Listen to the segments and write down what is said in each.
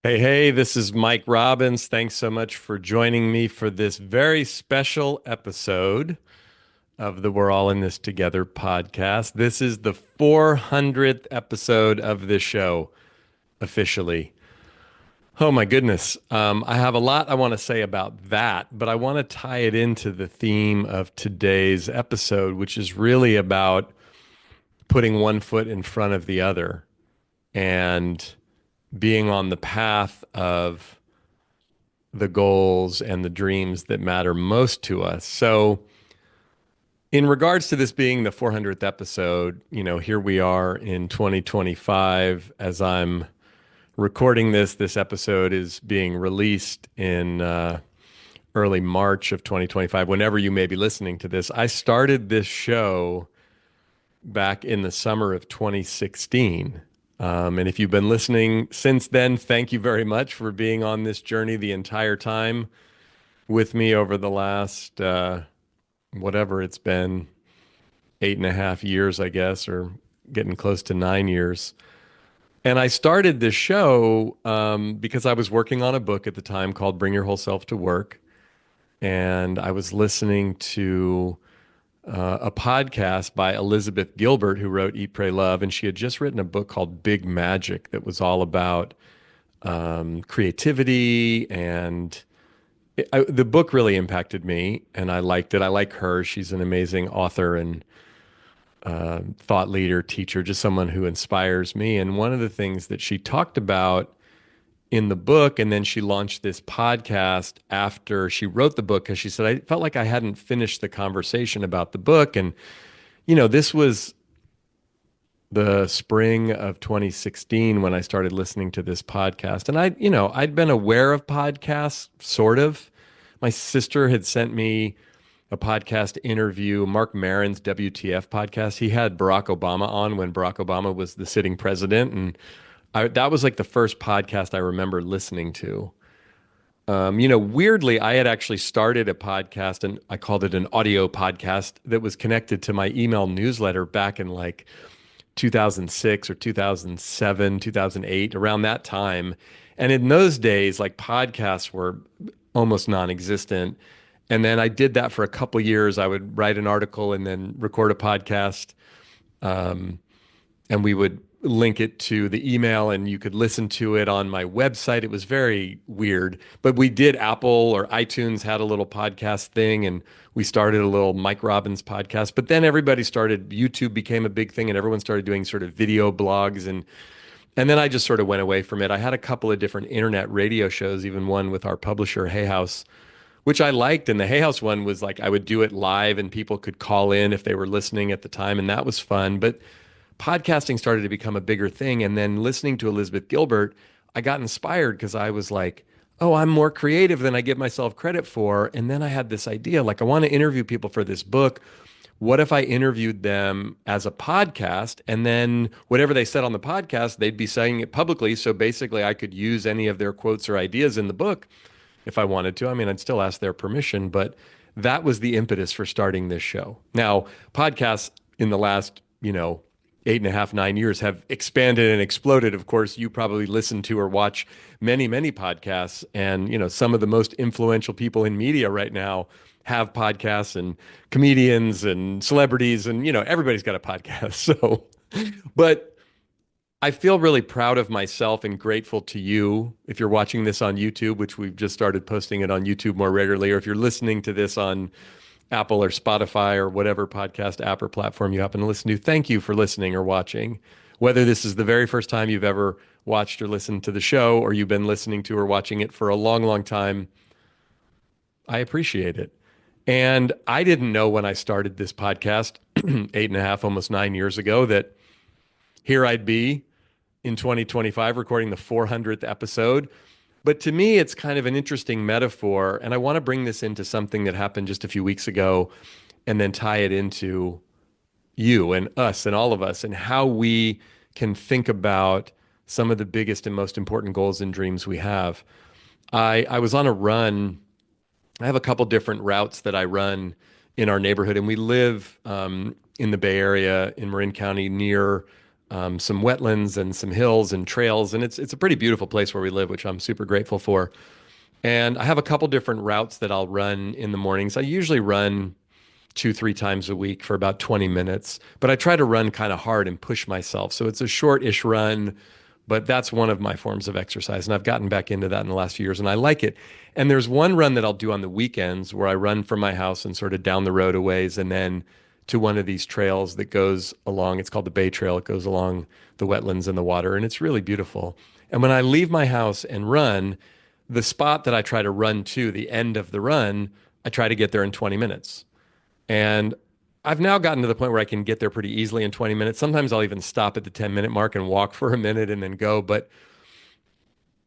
Hey, this is Mike Robbins. Thanks so much for joining me for this very special episode of the We're All in This Together podcast. This is the 400th episode of this show officially. Oh my goodness. I have a lot I want to say about that, but I want to tie it into the theme of today's episode, which is really about putting one foot in front of the other and being on the path of the goals and the dreams that matter most to us. So, in regards to this being the 400th episode, here we are in 2025. As I'm recording this episode is being released in early March of 2025. Whenever you may be listening to this, I started this show back in the summer of 2016. And if you've been listening since then, thank you very much for being on this journey the entire time with me over the last, whatever it's been, 8.5 years, I guess, or getting close to 9 years. And I started this show because I was working on a book at the time called Bring Your Whole Self to Work. And I was listening to a podcast by Elizabeth Gilbert, who wrote Eat, Pray, Love. And she had just written a book called Big Magic that was all about creativity. And the book really impacted me, and I liked it. I like her. She's an amazing author and thought leader, teacher, just someone who inspires me. And one of the things that she talked about in the book, and then she launched this podcast after she wrote the book, because she said, I felt like I hadn't finished the conversation about the book. And, this was the spring of 2016 when I started listening to this podcast. And I'd been aware of podcasts, sort of. My sister had sent me a podcast interview, Mark Maron's WTF podcast. He had Barack Obama on when Barack Obama was the sitting president. And that was like the first podcast I remember listening to. Weirdly, I had actually started a podcast, and I called it an audio podcast that was connected to my email newsletter back in like 2006 or 2007, 2008, around that time. And in those days, like podcasts were almost non-existent. And then I did that for a couple years. I would write an article and then record a podcast. And we would link it to the email, and you could listen to it on my website. It was very weird, but we did. Apple or iTunes had a little podcast thing, and we started a little Mike Robbins podcast. But then everybody started, YouTube became a big thing, and everyone started doing sort of video blogs, and then I just sort of went away from it. I had a couple of different internet radio shows, even one with our publisher Hay House, which I liked. And the Hay House one was like I would do it live and people could call in if they were listening at the time, and that was fun. But podcasting started to become a bigger thing. And then listening to Elizabeth Gilbert, I got inspired because I was like, oh, I'm more creative than I give myself credit for. And then I had this idea, like, I want to interview people for this book. What if I interviewed them as a podcast, and then whatever they said on the podcast, they'd be saying it publicly. So basically I could use any of their quotes or ideas in the book if I wanted to. I mean, I'd still ask their permission, but that was the impetus for starting this show. Now, podcasts in the last, 8.5, 9 years have expanded and exploded. Of course, you probably listen to or watch many, many podcasts. And, some of the most influential people in media right now have podcasts, and comedians and celebrities, and, everybody's got a podcast. So, but I feel really proud of myself and grateful to you if you're watching this on YouTube, which we've just started posting it on YouTube more regularly, or if you're listening to this on Apple or Spotify or whatever podcast app or platform you happen to listen to. Thank you for listening or watching. Whether this is the very first time you've ever watched or listened to the show, or you've been listening to or watching it for a long, long time, I appreciate it. And I didn't know when I started this podcast 8.5, almost 9 years ago, that here I'd be in 2025 recording the 400th episode. But to me, it's kind of an interesting metaphor. And I want to bring this into something that happened just a few weeks ago and then tie it into you and us and all of us, and how we can think about some of the biggest and most important goals and dreams we have. I was on a run. I have a couple different routes that I run in our neighborhood, and we live in the Bay Area in Marin County near some wetlands and some hills and trails, and it's a pretty beautiful place where we live, which I'm super grateful for. And I have a couple different routes that I'll run in the mornings. I usually run 2, 3 times a week for about 20 minutes, but I try to run kind of hard and push myself. So it's a short-ish run, but that's one of my forms of exercise. And I've gotten back into that in the last few years and I like it. And there's one run that I'll do on the weekends where I run from my house and sort of down the road a ways and then to one of these trails that goes along. It's called the Bay Trail. It goes along the wetlands and the water, and it's really beautiful. And when I leave my house and run, the spot that I try to run to, the end of the run, I try to get there in 20 minutes. And I've now gotten to the point where I can get there pretty easily in 20 minutes. Sometimes I'll even stop at the 10-minute mark and walk for a minute and then go. But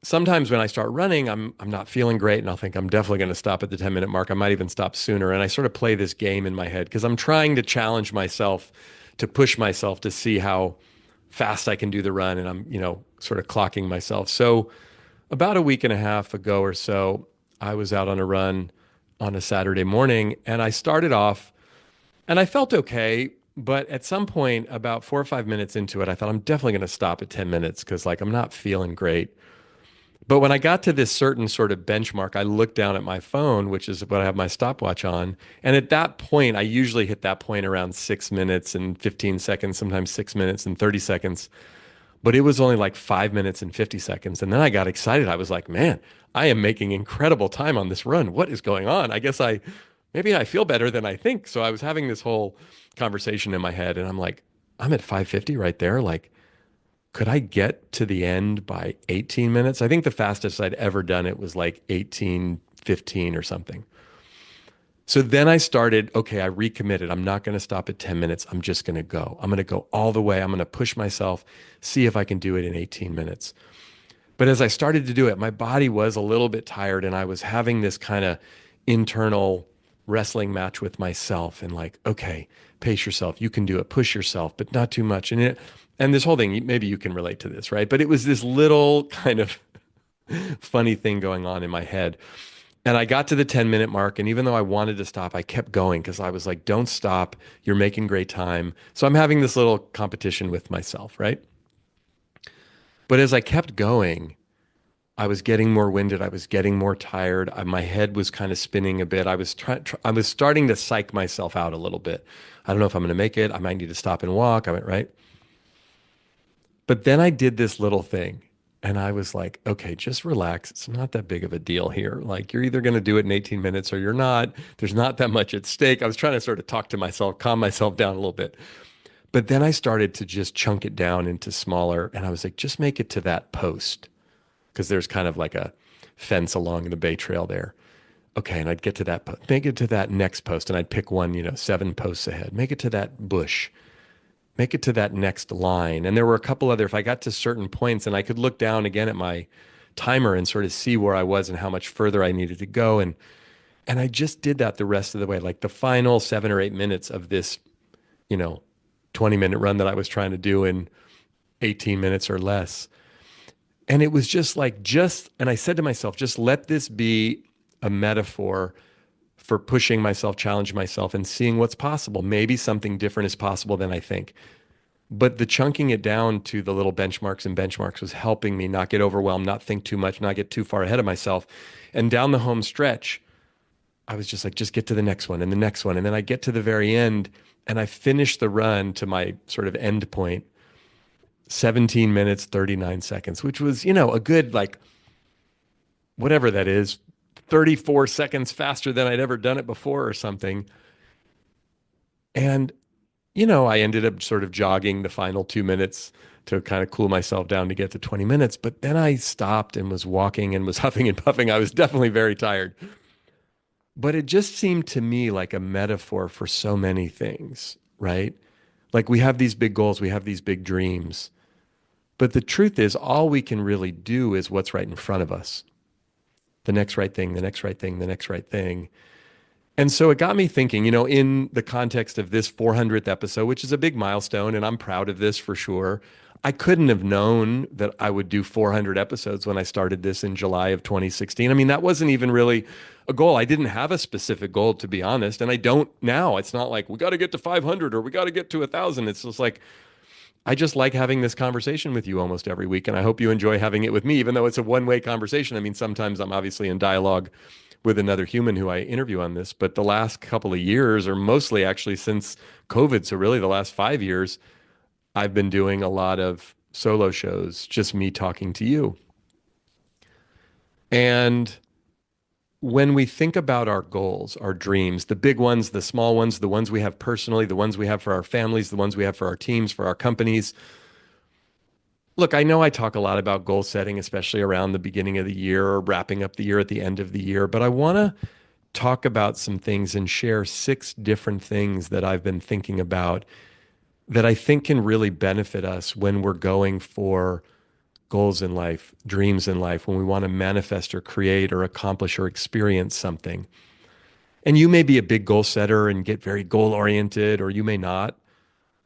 sometimes when I start running, I'm not feeling great and I'll think I'm definitely going to stop at the 10-minute mark. I might even stop sooner. And I sort of play this game in my head because I'm trying to challenge myself to push myself to see how fast I can do the run. And I'm, sort of clocking myself. So about a week and a half ago or so, I was out on a run on a Saturday morning and I started off and I felt okay. But at some point, about 4 or 5 minutes into it, I thought I'm definitely going to stop at 10 minutes because like I'm not feeling great. But when I got to this certain sort of benchmark, I looked down at my phone, which is what I have my stopwatch on. And at that point, I usually hit that point around 6 minutes and 15 seconds, sometimes 6 minutes and 30 seconds. But it was only like 5 minutes and 50 seconds. And then I got excited. I was like, man, I am making incredible time on this run. What is going on? Maybe I feel better than I think. So I was having this whole conversation in my head and I'm like, I'm at 550 right there. Like, could I get to the end by 18 minutes? I think the fastest I'd ever done it was like 18:15 or something. So then I started, okay, I recommitted. I'm not going to stop at 10 minutes. I'm just going to go. I'm going to go all the way. I'm going to push myself, see if I can do it in 18 minutes. But as I started to do it, my body was a little bit tired and I was having this kind of internal wrestling match with myself and like, okay, pace yourself. You can do it. Push yourself, but not too much. And this whole thing, maybe you can relate to this, right? But it was this little kind of funny thing going on in my head. And I got to the 10-minute mark. And even though I wanted to stop, I kept going because I was like, don't stop. You're making great time. So I'm having this little competition with myself, right? But as I kept going, I was getting more winded. I was getting more tired. My head was kind of spinning a bit. I was starting to psych myself out a little bit. I don't know if I'm going to make it. I might need to stop and walk. I went, right? But then I did this little thing and I was like, okay, just relax. It's not that big of a deal here. Like you're either going to do it in 18 minutes or you're not. There's not that much at stake. I was trying to sort of talk to myself, calm myself down a little bit. But then I started to just chunk it down into smaller and I was like, just make it to that post because there's kind of like a fence along the Bay Trail there. Okay, and I'd get to that, make it to that next post and I'd pick one, 7 posts ahead. Make it to that bush. Make it to that next line. And there were a couple other, if I got to certain points and I could look down again at my timer and sort of see where I was and how much further I needed to go. And I just did that the rest of the way, like the final 7 or 8 minutes of this, you know, 20-minute run that I was trying to do in 18 minutes or less. And it was just like, and I said to myself, just let this be a metaphor for pushing myself, challenging myself, and seeing what's possible. Maybe something different is possible than I think. But the chunking it down to the little benchmarks was helping me not get overwhelmed, not think too much, not get too far ahead of myself. And down the home stretch, I was just like, just get to the next one and the next one. And then I get to the very end and I finish the run to my sort of end point, 17 minutes, 39 seconds, which was, a good, like, whatever that is, 34 seconds faster than I'd ever done it before or something. And, I ended up sort of jogging the final 2 minutes to kind of cool myself down to get to 20 minutes. But then I stopped and was walking and was huffing and puffing. I was definitely very tired. But it just seemed to me like a metaphor for so many things, right? Like we have these big goals, we have these big dreams. But the truth is, all we can really do is what's right in front of us. The next right thing, the next right thing, the next right thing. And so it got me thinking, in the context of this 400th episode, which is a big milestone, and I'm proud of this for sure. I couldn't have known that I would do 400 episodes when I started this in July of 2016. I mean, that wasn't even really a goal. I didn't have a specific goal, to be honest. And I don't now. It's not like we got to get to 500 or we got to get to 1,000. It's just like, I just like having this conversation with you almost every week, and I hope you enjoy having it with me, even though it's a one-way conversation. I mean, sometimes I'm obviously in dialogue with another human who I interview on this, but the last couple of years, or mostly actually since COVID, so really the last 5 years, I've been doing a lot of solo shows, just me talking to you. And when we think about our goals, our dreams, the big ones, the small ones, the ones we have personally, the ones we have for our families, the ones we have for our teams, for our companies. Look, I know I talk a lot about goal setting, especially around the beginning of the year or wrapping up the year at the end of the year, but I want to talk about some things and share 6 different things that I've been thinking about that I think can really benefit us when we're going for goals in life, dreams in life, when we want to manifest or create or accomplish or experience something. And you may be a big goal setter and get very goal oriented, or you may not.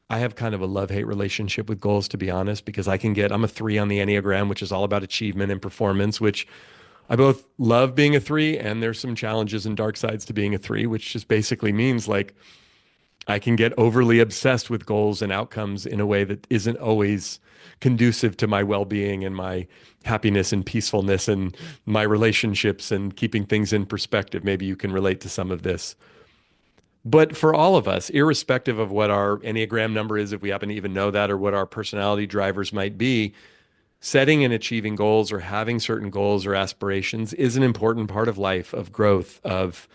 I have kind of a love-hate relationship with goals, to be honest, because I'm a 3 on the Enneagram, which is all about achievement and performance, which I both love being a 3, and there's some challenges and dark sides to being a 3, which just basically means like I can get overly obsessed with goals and outcomes in a way that isn't always conducive to my well-being and my happiness and peacefulness and my relationships and keeping things in perspective. Maybe you can relate to some of this. But for all of us, irrespective of what our Enneagram number is, if we happen to even know that, or what our personality drivers might be, setting and achieving goals or having certain goals or aspirations is an important part of life, of growth, of,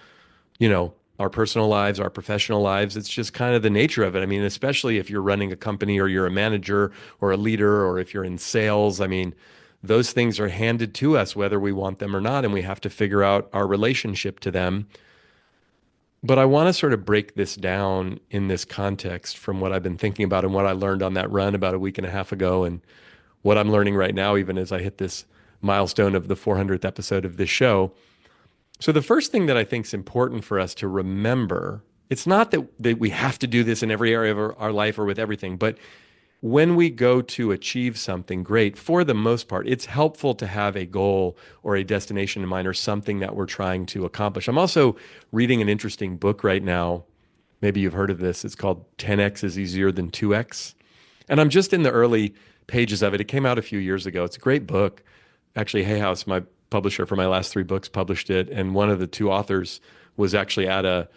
our personal lives, our professional lives. It's just kind of the nature of it. I mean, especially if you're running a company or you're a manager or a leader or if you're in sales, I mean, those things are handed to us whether we want them or not, and we have to figure out our relationship to them. But I want to sort of break this down in this context from what I've been thinking about and what I learned on that run about a week and a half ago, and what I'm learning right now, even as I hit this milestone of the 400th episode of this show. So the first thing that I think is important for us to remember, it's not that we have to do this in every area of our life or with everything, but when we go to achieve something great, for the most part, it's helpful to have a goal or a destination in mind or something that we're trying to accomplish. I'm also reading an interesting book right now. Maybe you've heard of this. It's called 10x is easier than 2x. And I'm just in the early pages of it. It came out a few years ago. It's a great book. Actually, Hay House, my publisher for my last 3 books, published it. And one of the 2 authors was actually at a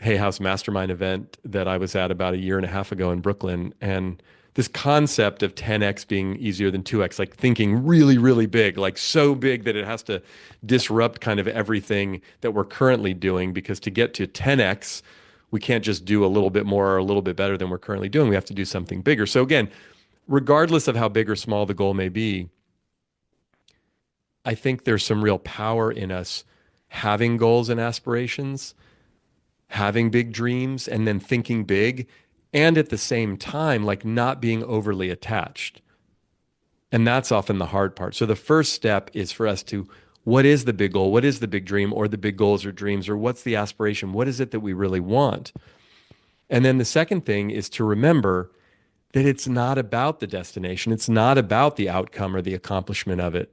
Hay House mastermind event that I was at about a year and a half ago in Brooklyn. And this concept of 10x being easier than 2x, like thinking really, really big, like so big that it has to disrupt kind of everything that we're currently doing. Because to get to 10x, we can't just do a little bit more or a little bit better than we're currently doing. We have to do something bigger. So again, regardless of how big or small the goal may be, I think there's some real power in us having goals and aspirations, having big dreams, and then thinking big, and at the same time, like not being overly attached. And that's often the hard part. So the first step is for us to, what is the big goal? What is the big dream or the big goals or dreams? Or what's the aspiration? What is it that we really want? And then the second thing is to remember that it's not about the destination. It's not about the outcome or the accomplishment of it.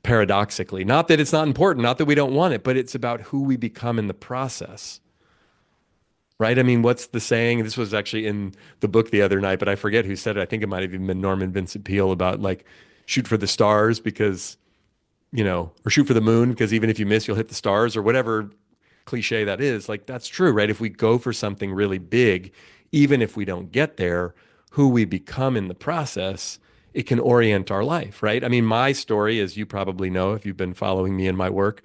Paradoxically, not that it's not important, not that we don't want it, but it's about who we become in the process. Right? I mean, what's the saying? This was actually in the book the other night, but I forget who said it. I think it might have even been Norman Vincent Peale about like shoot for the stars because, or shoot for the moon because even if you miss, you'll hit the stars or whatever cliche that is. Like that's true, right? If we go for something really big, even if we don't get there, who we become in the process, it can orient our life, right? I mean, my story, as you probably know, if you've been following me in my work,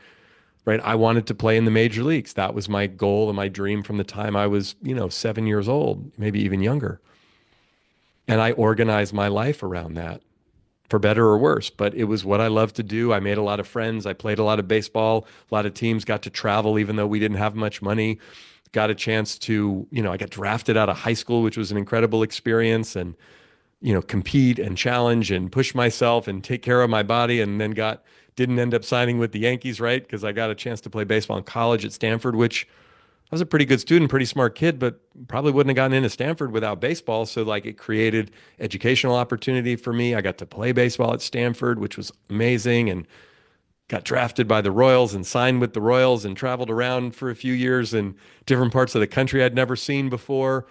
right? I wanted to play in the major leagues. That was my goal and my dream from the time I was, 7 years old, maybe even younger. And I organized my life around that, for better or worse. But it was what I loved to do. I made a lot of friends. I played a lot of baseball, a lot of teams, got to travel, even though we didn't have much money. Got a chance to, I got drafted out of high school, which was an incredible experience, and, compete and challenge and push myself and take care of my body. And then didn't end up signing with the Yankees, right? Because I got a chance to play baseball in college at Stanford, which I was a pretty good student, pretty smart kid, but probably wouldn't have gotten into Stanford without baseball. So like it created educational opportunity for me. I got to play baseball at Stanford, which was amazing, and got drafted by the Royals and signed with the Royals and traveled around for a few years in different parts of the country I'd never seen before.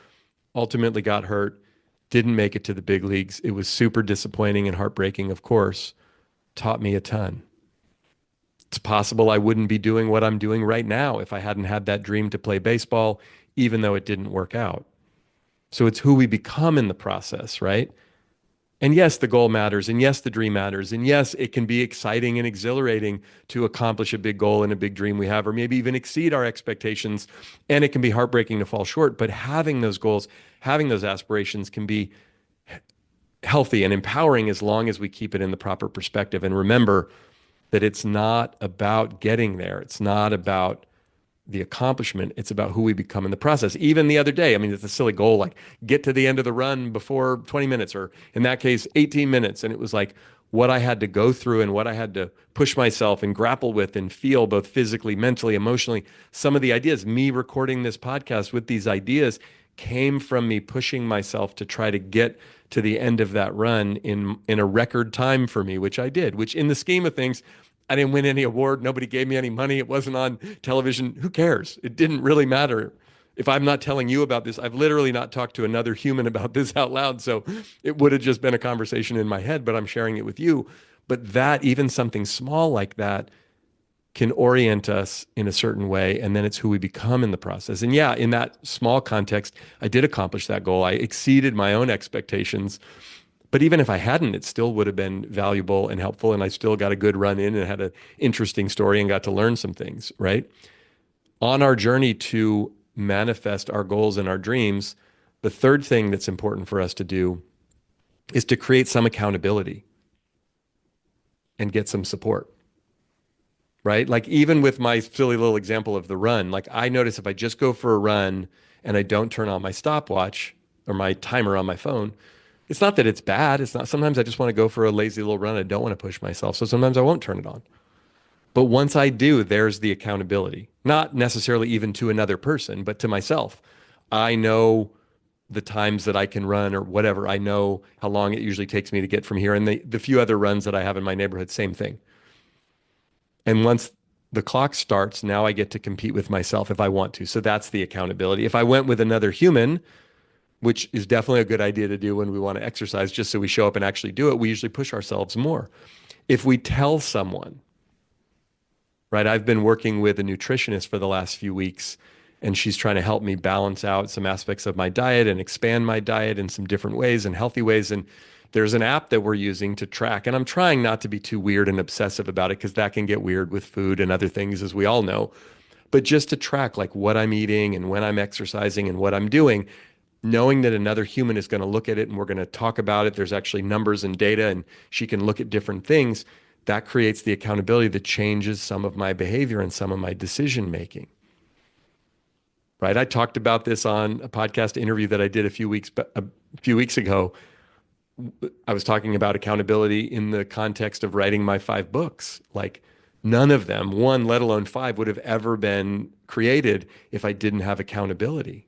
Ultimately got hurt, Didn't make it to the big leagues. It was super disappointing and heartbreaking, of course. Taught me a ton. It's possible I wouldn't be doing what I'm doing right now if I hadn't had that dream to play baseball, even though it didn't work out. So it's who we become in the process, right? And yes, the goal matters. And yes, the dream matters. And yes, it can be exciting and exhilarating to accomplish a big goal and a big dream we have, or maybe even exceed our expectations. And it can be heartbreaking to fall short. But having those goals, having those aspirations can be healthy and empowering as long as we keep it in the proper perspective. And remember that it's not about getting there. It's not about the accomplishment. It's about who we become in the process. Even the other day, I mean, it's a silly goal, like get to the end of the run before 20 minutes, or in that case, 18 minutes. And it was like what I had to go through and what I had to push myself and grapple with and feel both physically, mentally, emotionally. Some of the ideas, me recording this podcast with these ideas came from me pushing myself to try to get to the end of that run in a record time for me, which I did, which in the scheme of things, I didn't win any award. Nobody gave me any money. It wasn't on television. Who cares? It didn't really matter. If I'm not telling you about this, I've literally not talked to another human about this out loud. So it would have just been a conversation in my head, but I'm sharing it with you. But that, even something small like that, can orient us in a certain way. And then it's who we become in the process. And yeah, in that small context, I did accomplish that goal. I exceeded my own expectations. But even if I hadn't, it still would have been valuable and helpful. And I still got a good run in and had an interesting story and got to learn some things, right? On our journey to manifest our goals and our dreams, the third thing that's important for us to do is to create some accountability and get some support, right? Like even with my silly little example of the run, like I notice if I just go for a run and I don't turn on my stopwatch or my timer on my phone, it's not that it's bad. It's not. Sometimes I just want to go for a lazy little run. I don't want to push myself. So sometimes I won't turn it on. But once I do, there's the accountability, not necessarily even to another person, but to myself. I know the times that I can run or whatever. I know how long it usually takes me to get from here. And the few other runs that I have in my neighborhood, same thing. And once the clock starts, now I get to compete with myself if I want to. So that's the accountability. If I went with another human, which is definitely a good idea to do when we want to exercise, just so we show up and actually do it, we usually push ourselves more. If we tell someone, right, I've been working with a nutritionist for the last few weeks, and she's trying to help me balance out some aspects of my diet and expand my diet in some different ways and healthy ways. And there's an app that we're using to track, and I'm trying not to be too weird and obsessive about it because that can get weird with food and other things, as we all know. But just to track like what I'm eating and when I'm exercising and what I'm doing, knowing that another human is going to look at it and we're going to talk about it. There's actually numbers and data, and she can look at different things. That creates the accountability that changes some of my behavior and some of my decision making. Right? I talked about this on a podcast interview that I did a few weeks ago. I was talking about accountability in the context of writing my 5 books. Like none of them, one, let alone 5, would have ever been created if I didn't have accountability.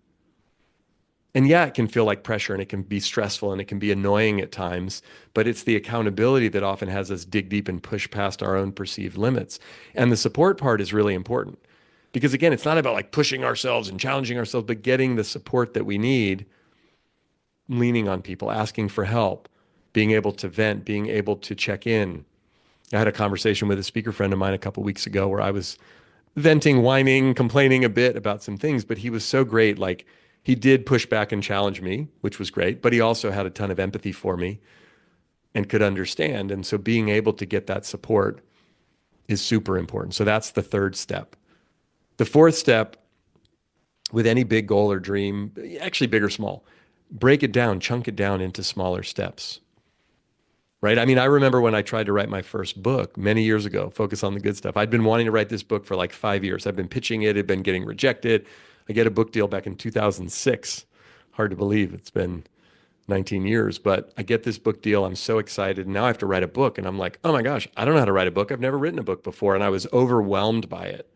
And yeah, it can feel like pressure and it can be stressful and it can be annoying at times, but it's the accountability that often has us dig deep and push past our own perceived limits. And the support part is really important because again, it's not about like pushing ourselves and challenging ourselves, but getting the support that we need, leaning on people, asking for help, being able to vent, being able to check in. I had a conversation with a speaker friend of mine a couple weeks ago where I was venting, whining, complaining a bit about some things, but he was so great. Like he did push back and challenge me, which was great, but he also had a ton of empathy for me and could understand. And so being able to get that support is super important. So that's the third step. The fourth step with any big goal or dream, actually big or small, break it down, chunk it down into smaller steps. Right? I mean, I remember when I tried to write my first book many years ago, Focus on the Good Stuff. I'd been wanting to write this book for like 5 years. I've been pitching it, it had been getting rejected. I get a book deal back in 2006. Hard to believe it's been 19 years, but I get this book deal. I'm so excited. Now I have to write a book. And I'm like, oh my gosh, I don't know how to write a book. I've never written a book before. And I was overwhelmed by it.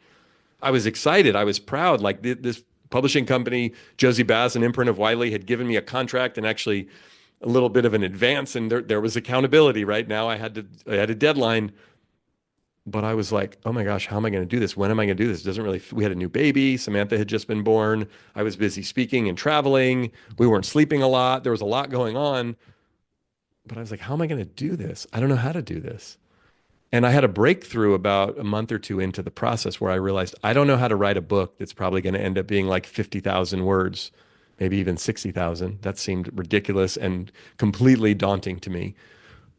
I was excited. I was proud. Like this publishing company, Josie Bass, an imprint of Wiley, had given me a contract and actually a little bit of an advance, and there was accountability. Right now, I had a deadline, But I was like, oh my gosh, how am I going to do this? When am I going to do this? It doesn't really, we had a new baby. Samantha had just been born. I was busy speaking and traveling. We weren't sleeping a lot. There was a lot going on. But I was like, how am I going to do this? I don't know how to do this. And I had a breakthrough about a month or two into the process where I realized I don't know how to write a book that's probably going to end up being like 50,000 words, maybe even 60,000. That seemed ridiculous and completely daunting to me.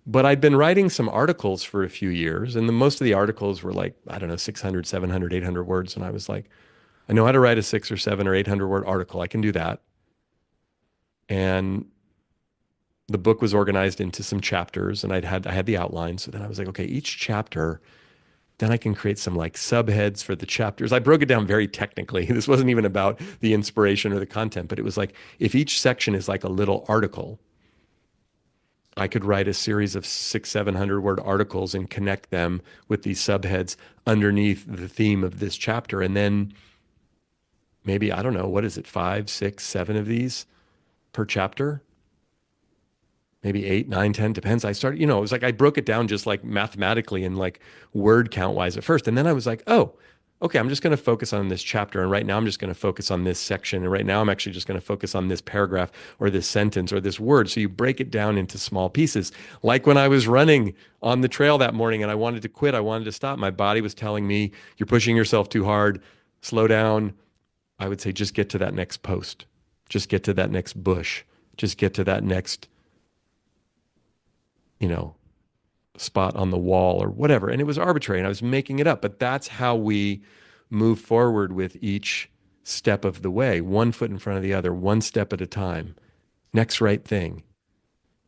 But I'd been writing some articles for a few years, and most of the articles were like, I don't know, 600, 700, 800 words. And I was like, I know how to write a 6 or 7 or 800 word article. I can do that. And the book was organized into some chapters, and I had the outline. So then I was like, okay, each chapter, then I can create some like subheads for the chapters. I broke it down very technically. This wasn't even about the inspiration or the content, but it was like if each section is like a little article, I could write a series of 700 word articles and connect them with these subheads underneath the theme of this chapter. And then maybe, I don't know, what is it, five, six, seven of these per chapter? Maybe eight, nine, 10, depends. I started, it was like I broke it down just like mathematically and like word count wise at first. And then I was like, oh, okay, I'm just going to focus on this chapter. And right now I'm just going to focus on this section. And right now I'm actually just going to focus on this paragraph or this sentence or this word. So you break it down into small pieces. Like when I was running on the trail that morning and I wanted to quit, I wanted to stop. My body was telling me, you're pushing yourself too hard, slow down. I would say, just get to that next post, just get to that next bush, just get to that next, you know, spot on the wall or whatever. And it was arbitrary and I was making it up. But that's how we move forward with each step of the way, one foot in front of the other, one step at a time. Next right thing,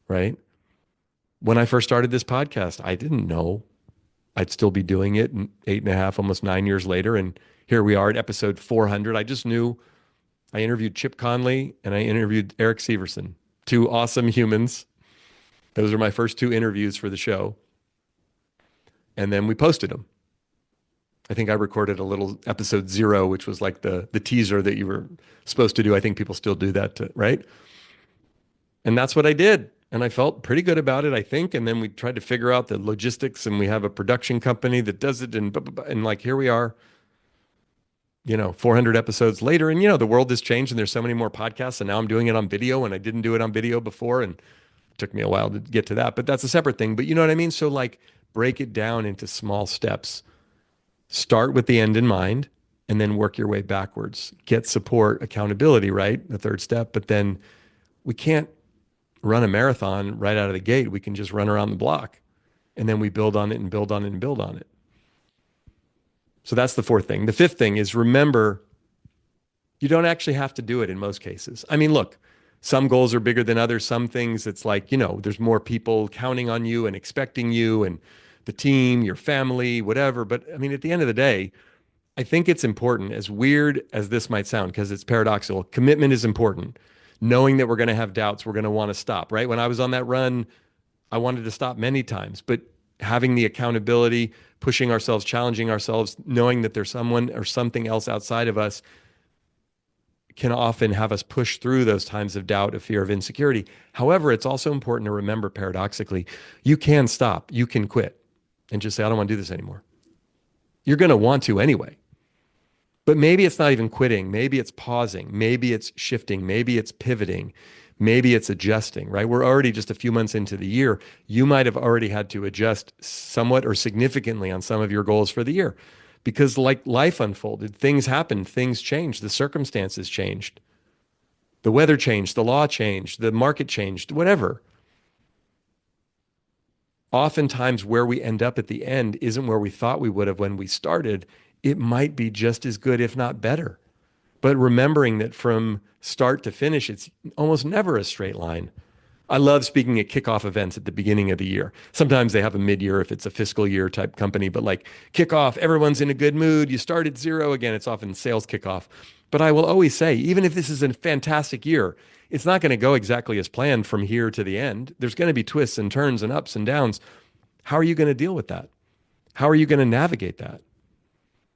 right? When I first started this podcast, I didn't know I'd still be doing it 8.5, almost 9 years later. And here we are at episode 400. I just knew I interviewed Chip Conley and I interviewed Eric Severson, two awesome humans. Those are my first two interviews for the show. And then we posted them. I think I recorded a little episode 0, which was like the teaser that you were supposed to do. I think people still do that, right? And that's what I did. And I felt pretty good about it, I think. And then we tried to figure out the logistics, and we have a production company that does it. And like here we are, 400 episodes later. And the world has changed, and there's so many more podcasts. And now I'm doing it on video, and I didn't do it on video before, and it took me a while to get to that. But that's a separate thing. But you know what I mean? So like break it down into small steps. Start with the end in mind and then work your way backwards. Get support, accountability, right? The third step. But then we can't run a marathon right out of the gate. We can just run around the block and then we build on it and build on it and build on it. So that's the fourth thing. The fifth thing is remember, you don't actually have to do it in most cases. I mean, look, some goals are bigger than others. Some things it's like, there's more people counting on you and expecting you and the team, your family, whatever. But I mean, at the end of the day, I think it's important, as weird as this might sound, because it's paradoxical. Commitment is important. Knowing that we're going to have doubts, we're going to want to stop, right? When I was on that run, I wanted to stop many times, but having the accountability, pushing ourselves, challenging ourselves, knowing that there's someone or something else outside of us can often have us push through those times of doubt, of fear, of insecurity. However, it's also important to remember, paradoxically, you can stop, you can quit and just say, I don't want to do this anymore. You're going to want to anyway. But maybe it's not even quitting. Maybe it's pausing. Maybe it's shifting. Maybe it's pivoting. Maybe it's adjusting, right? We're already just a few months into the year. You might have already had to adjust somewhat or significantly on some of your goals for the year because like life unfolded, things happened, things changed, the circumstances changed, the weather changed, the law changed, the market changed, whatever. Oftentimes where we end up at the end isn't where we thought we would have when we started. It might be just as good, if not better. But remembering that from start to finish, it's almost never a straight line. I love speaking at kickoff events at the beginning of the year. Sometimes they have a mid-year if it's a fiscal year type company, but like kickoff, everyone's in a good mood. You start at 0 again. It's often sales kickoff. But I will always say, even if this is a fantastic year, it's not going to go exactly as planned from here to the end. There's going to be twists and turns and ups and downs. How are you going to deal with that? How are you going to navigate that?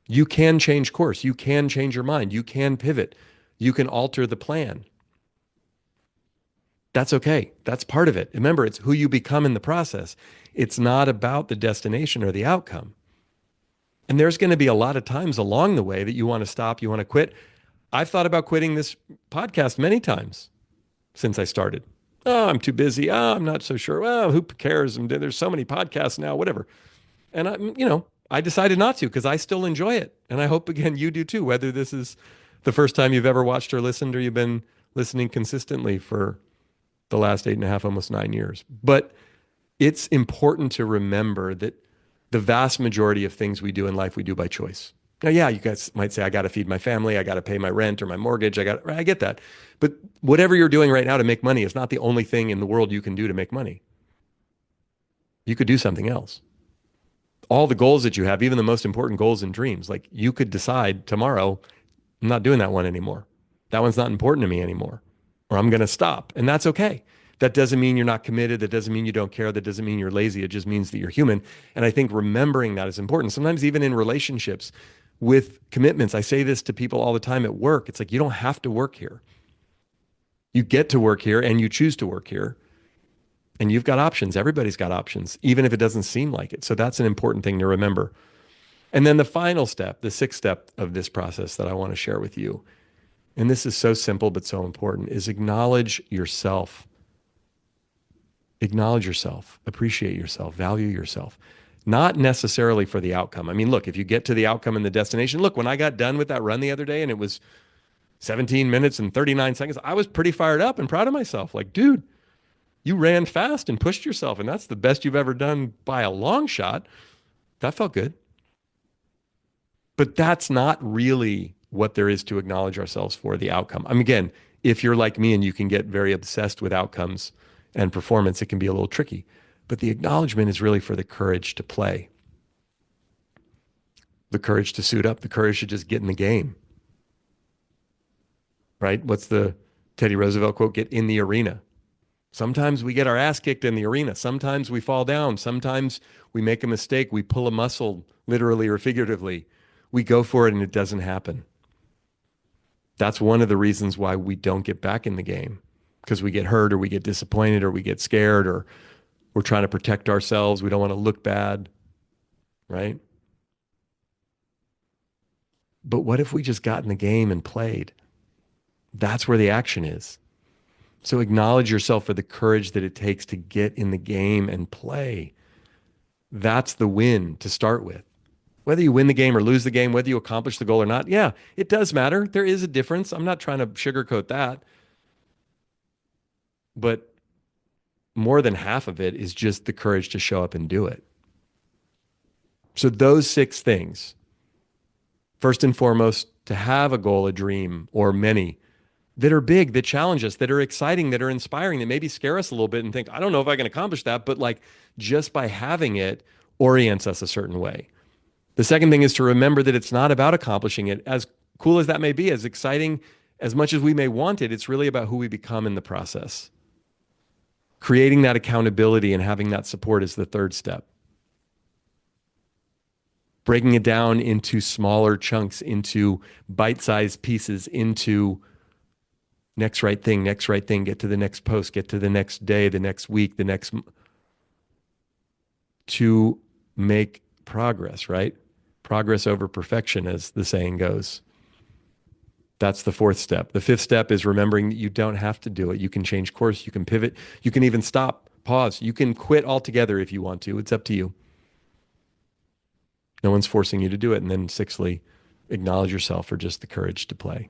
You can change course. You can change your mind. You can pivot. You can alter the plan. That's okay. That's part of it. Remember, it's who you become in the process. It's not about the destination or the outcome. And there's going to be a lot of times along the way that you want to stop, you want to quit. I've thought about quitting this podcast many times since I started. Oh, I'm too busy. Oh, I'm not so sure. Well, who cares? And there's so many podcasts now, whatever. And I decided not to because I still enjoy it. And I hope again you do too, whether this is the first time you've ever watched or listened or you've been listening consistently for the last 8.5, almost 9 years. But it's important to remember that the vast majority of things we do in life, we do by choice. Now, yeah, you guys might say, I got to feed my family, I got to pay my rent or my mortgage, I get that. But whatever you're doing right now to make money is not the only thing in the world you can do to make money. You could do something else. All the goals that you have, even the most important goals and dreams, like you could decide tomorrow, I'm not doing that one anymore. That one's not important to me anymore, or I'm going to stop. And that's okay. That doesn't mean you're not committed. That doesn't mean you don't care. That doesn't mean you're lazy. It just means that you're human. And I think remembering that is important. Sometimes even in relationships with commitments, I say this to people all the time at work. It's like, you don't have to work here. You get to work here and you choose to work here. And you've got options. Everybody's got options, even if it doesn't seem like it. So that's an important thing to remember. And then the final step, the sixth step of this process that I want to share with you, and this is so simple but so important, is acknowledge yourself. Acknowledge yourself, appreciate yourself, value yourself. Not necessarily for the outcome. I mean, look, if you get to the outcome and the destination, look, when I got done with that run the other day and it was 17 minutes and 39 seconds, I was pretty fired up and proud of myself. Like, dude, you ran fast and pushed yourself, and that's the best you've ever done by a long shot. That felt good. But that's not really what there is to acknowledge ourselves for, the outcome. I mean, again, if you're like me and you can get very obsessed with outcomes and performance, it can be a little tricky. But the acknowledgement is really for the courage to play, the courage to suit up, the courage to just get in the game, right? What's the Teddy Roosevelt quote? Get in the arena. Sometimes we get our ass kicked in the arena. Sometimes we fall down. Sometimes we make a mistake. We pull a muscle, literally or figuratively. We go for it and it doesn't happen. That's one of the reasons why we don't get back in the game, because we get hurt or we get disappointed or we get scared or we're trying to protect ourselves. We don't want to look bad, right? But what if we just got in the game and played? That's where the action is. So acknowledge yourself for the courage that it takes to get in the game and play. That's the win to start with. Whether you win the game or lose the game, whether you accomplish the goal or not, yeah, it does matter. There is a difference. I'm not trying to sugarcoat that. But more than half of it is just the courage to show up and do it. So those six things, first and foremost, to have a goal, a dream, or many that are big, that challenge us, that are exciting, that are inspiring, that maybe scare us a little bit and think, I don't know if I can accomplish that, but like just by having it orients us a certain way. The second thing is to remember that it's not about accomplishing it. As cool as that may be, as exciting, as much as we may want it, it's really about who we become in the process. Creating that accountability and having that support is the third step. Breaking it down into smaller chunks, into bite-sized pieces, into next right thing, get to the next post, get to the next day, the next week, to make progress, right? Progress over perfection, as the saying goes. That's the fourth step. The fifth step is remembering that you don't have to do it. You can change course, you can pivot, you can even stop, pause. You can quit altogether if you want to. It's up to you. No one's forcing you to do it. And then sixthly, acknowledge yourself for just the courage to play.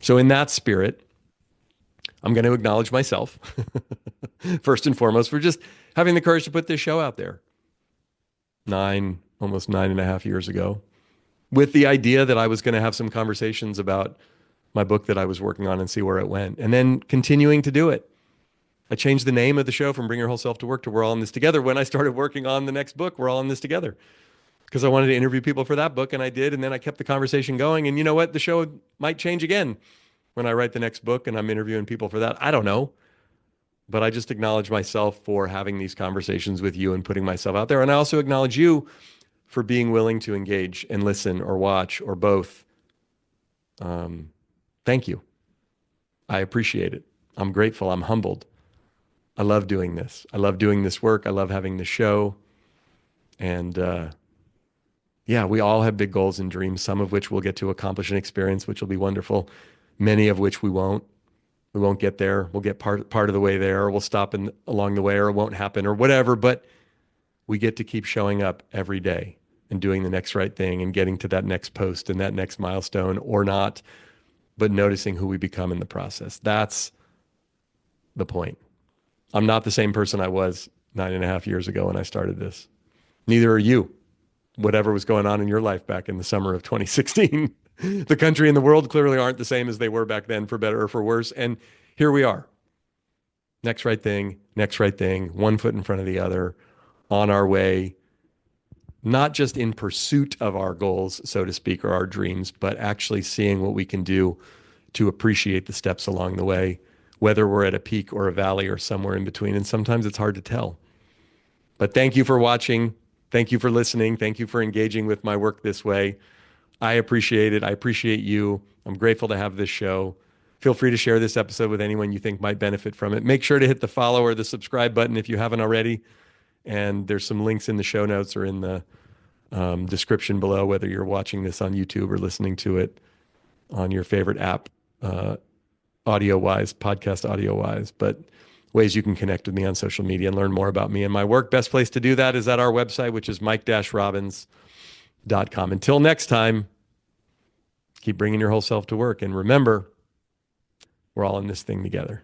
So in that spirit, I'm going to acknowledge myself first and foremost for just having the courage to put this show out there almost 9.5 years ago, with the idea that I was going to have some conversations about my book that I was working on and see where it went, and then continuing to do it. I changed the name of the show from Bring Your Whole Self to Work to We're All in This Together when I started working on the next book, We're All in This Together, because I wanted to interview people for that book, and I did, and then I kept the conversation going, and you know what? The show might change again when I write the next book and I'm interviewing people for that. I don't know. But I just acknowledge myself for having these conversations with you and putting myself out there. And I also acknowledge you for being willing to engage and listen or watch or both. Thank you. I appreciate it. I'm grateful. I'm humbled. I love doing this. I love doing this work. I love having the show. And Yeah, we all have big goals and dreams, some of which we'll get to accomplish and experience, which will be wonderful. Many of which we won't. We won't get there. We'll get part of the way there, or we'll stop along the way, or it won't happen, or whatever. But we get to keep showing up every day and doing the next right thing and getting to that next post and that next milestone, or not, but noticing who we become in the process. That's the point. I'm not the same person I was 9.5 years ago when I started this. Neither are you. Whatever was going on in your life back in the summer of 2016. The country and the world clearly aren't the same as they were back then, for better or for worse. And here we are. Next right thing, one foot in front of the other, on our way, not just in pursuit of our goals, so to speak, or our dreams, but actually seeing what we can do to appreciate the steps along the way, whether we're at a peak or a valley or somewhere in between. And sometimes it's hard to tell. But thank you for watching. Thank you for listening. Thank you for engaging with my work this way. I appreciate it. I appreciate you. I'm grateful to have this show. Feel free to share this episode with anyone you think might benefit from it. Make sure to hit the follow or the subscribe button if you haven't already. And there's some links in the show notes or in the description below, whether you're watching this on YouTube or listening to it on your favorite app, audio wise, podcast audio wise. But ways you can connect with me on social media and learn more about me and my work. Best place to do that is at our website, which is mike-robbins.com. Until next time, keep bringing your whole self to work. And remember, we're all in this thing together.